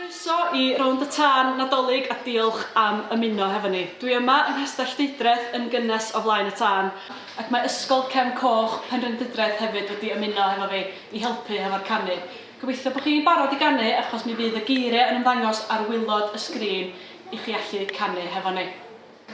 Croeso i Rownd y Tân Nadolig a diolch am ymuno hefo ni. Dwi yma yng Nghastell Dydreth yn gynnes o flaen y tân ac mae Ysgol Cefn Coch Penrhyndeudraeth hefyd wedi ymuno hefo fi i helpu hefo'r canu. Gobeithio bod chi'n barod i ganu achos mi fydd y geiriau yn ymddangos ar wylod y sgrin i chi allu canu hefo ni.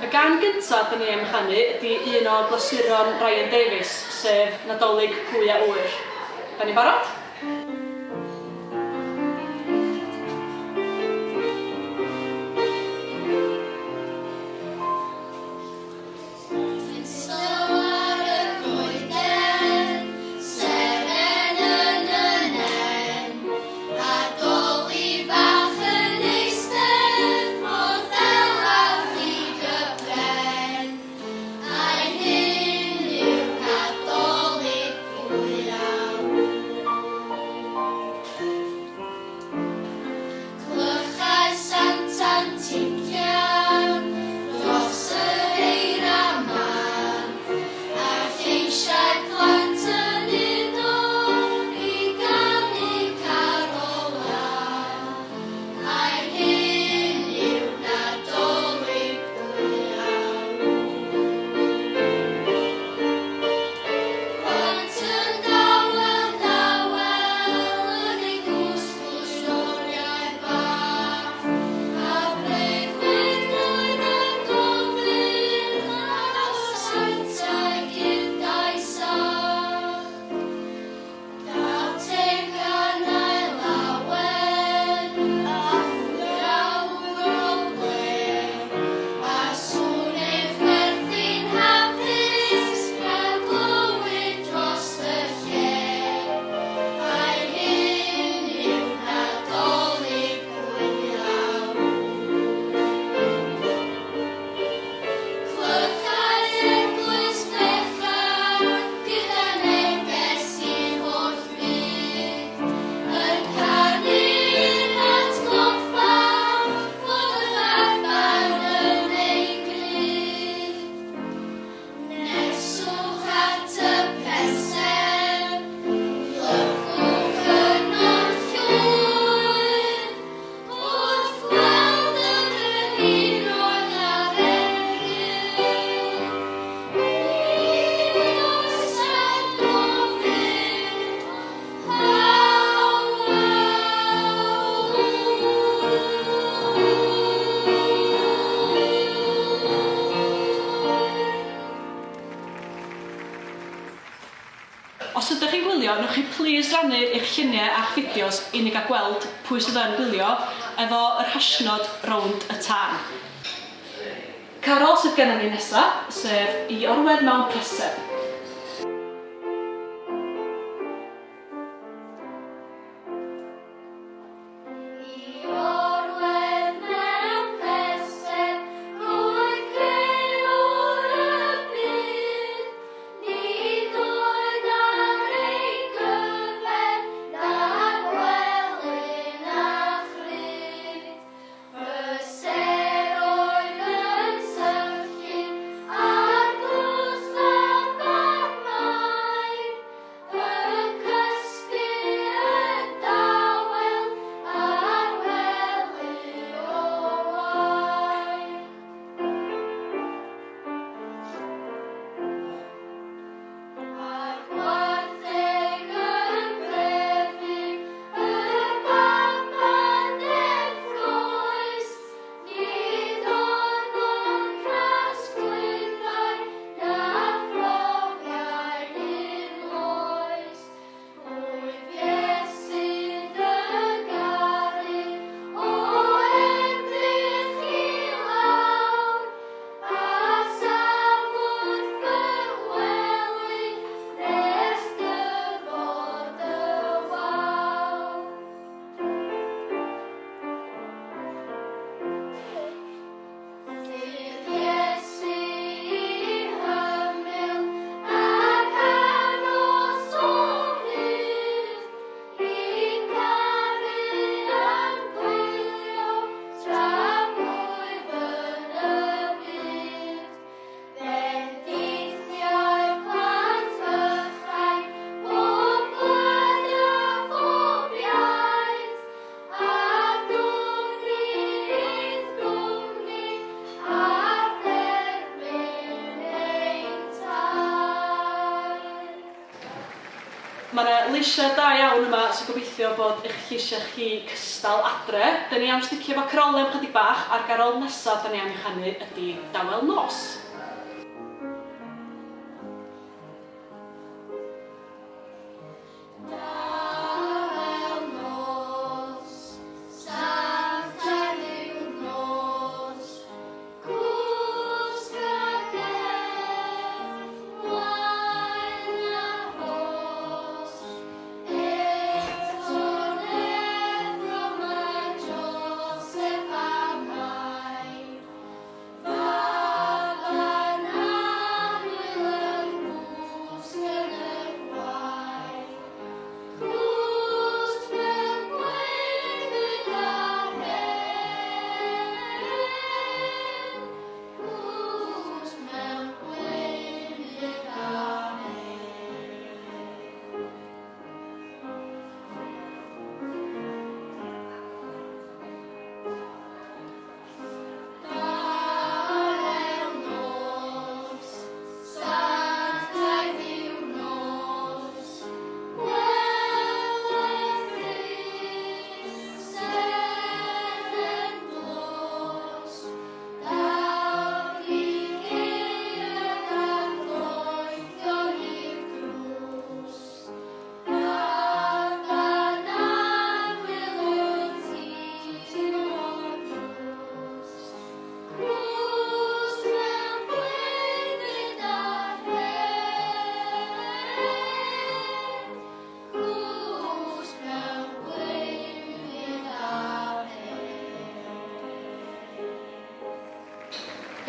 Y gan gyntaf da ni am chanu ydy un o glasuron Ryan Davies, sef Nadolig Pwy a Wyr. Da ni barod? Os ydych chi'n gwylio, newch chi plis rannu eich lluniau a'ch fideos i ni gael gweld pwy sydd yn gwylio efo yr hashnod Rownd y Tân. Carol sydd gennym ni nesaf, sef I Orwedd Mewn Prysur. Bye. Mae yna leisiau da iawn yma, so gobeithio bod eich lleisiau chi cystal adre. Da ni am sticio fo crolem chydig bach, a'r garol nesaf da ni am ei chanu ydy Dawel Nos.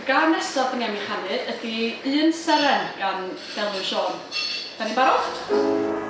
Y gân nesaf da ni am ei chanu ydy Un Seren gan Delwyn Sion. Da ni'n barod?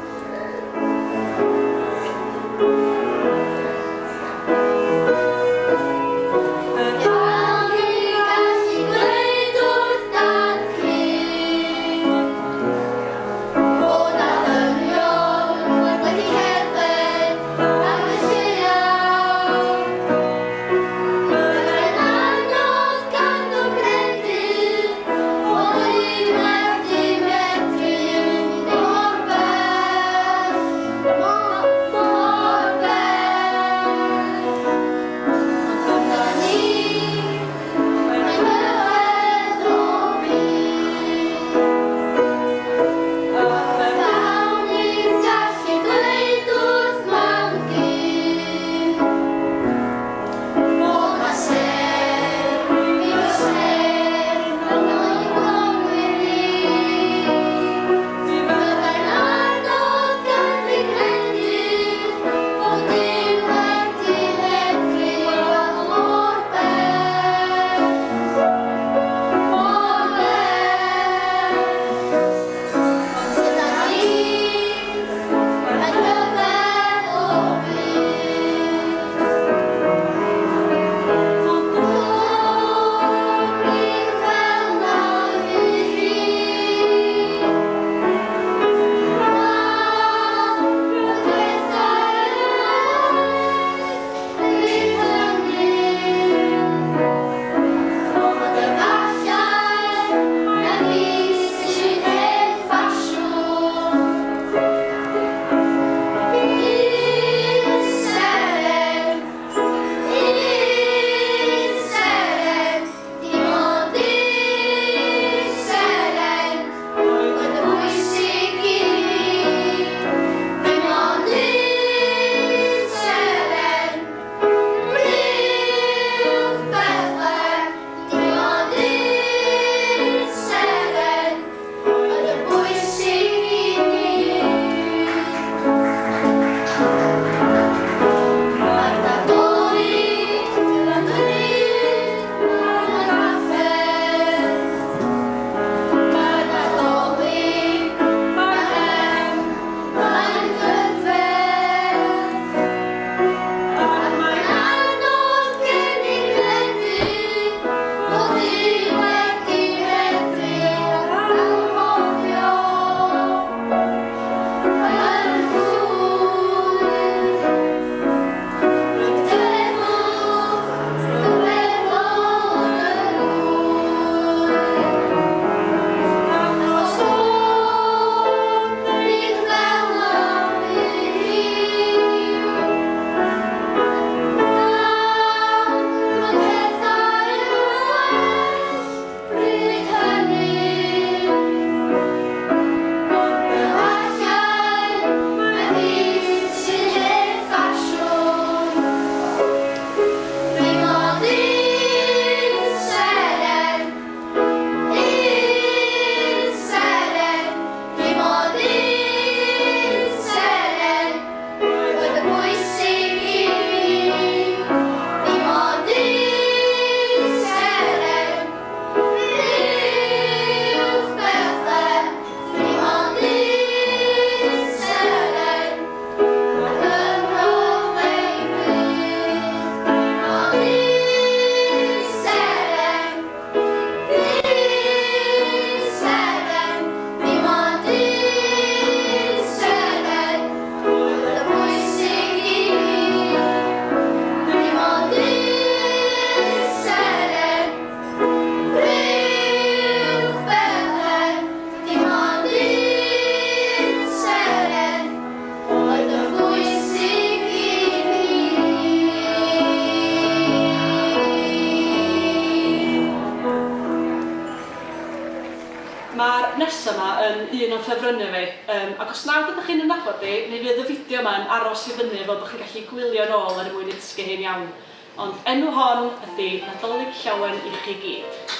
Mae'r nesaf yma yn un o'n ffefrynnau fi, ac os nad ydych chi'n nabod ni, neu fydd y fideo yma yn aros i fyny fel bod chi'n gallu gwylio nôl ar y mwyn i ddysgu hyn iawn. Ond enw hon ydy Nadolig Llawen i chi gyd.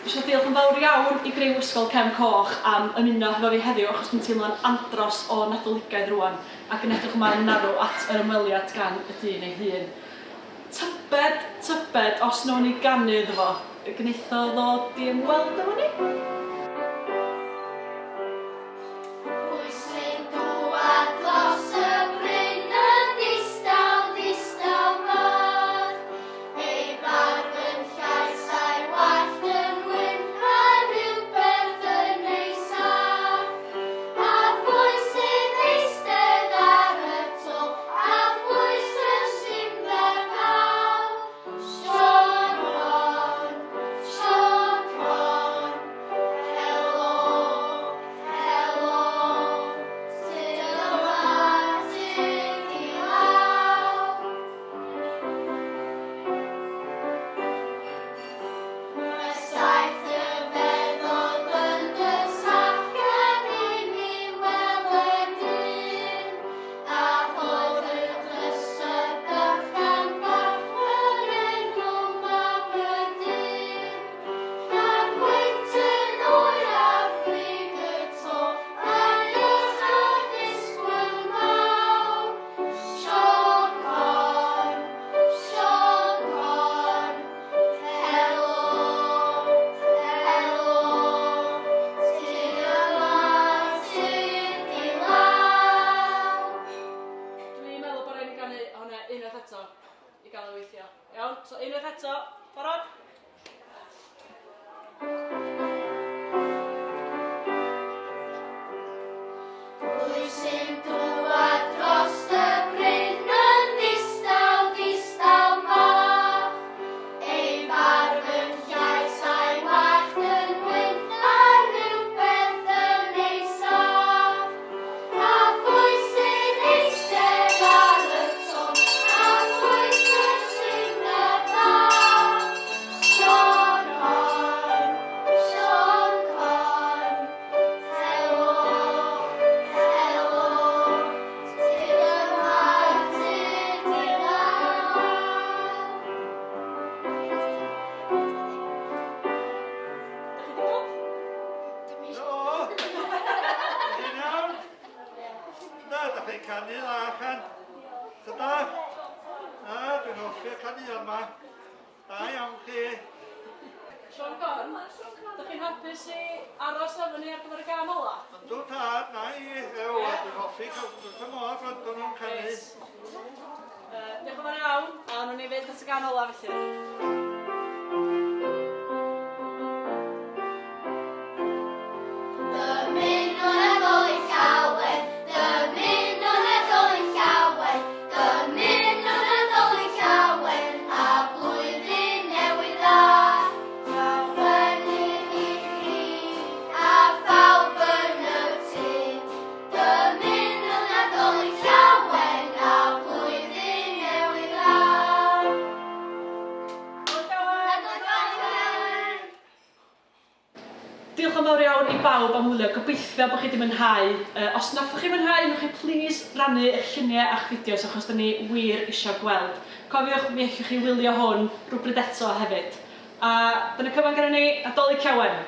Isio diolch yn fawr iawn i Griw Ysgol Cefn Coch am ymuno hefo fi heddiw achos dwi'n teimlo'n andros o nadoligaidd rwan ac yn edrych ymlaen arw at yr ymweliad gan y dyn ei hun. Tybed os nawn ni ganu iddo fo, gneitho ddod i ymweld efo ni? canu dda allan. Tyda? Dwi'n hoffi'r canu yma. Da iawn chi. Sean Corn, ydych chi'n hapus i aros efo ni ar gyfer y gam ola? Yndw tad, na i. Dwi'n hoffi cael gwrdd y modd rydw nhw'n canu. Diolch yn fawr iawn, a nhw'n ni fynd at y gam ola felly. Diolch yn fawr iawn i bawb am wylio. Gobeithio bod chi wedi mwynhau. Os nathwch chi mwynhau, newch chi plis rannu eich lluniau a'ch fideos achos da ni wir eisiau gweld. Cofiwch, mi allwch chi wylio hwn rhywbryd eto hefyd. A dyna cyfan gyda ni, Nadolig Llawen.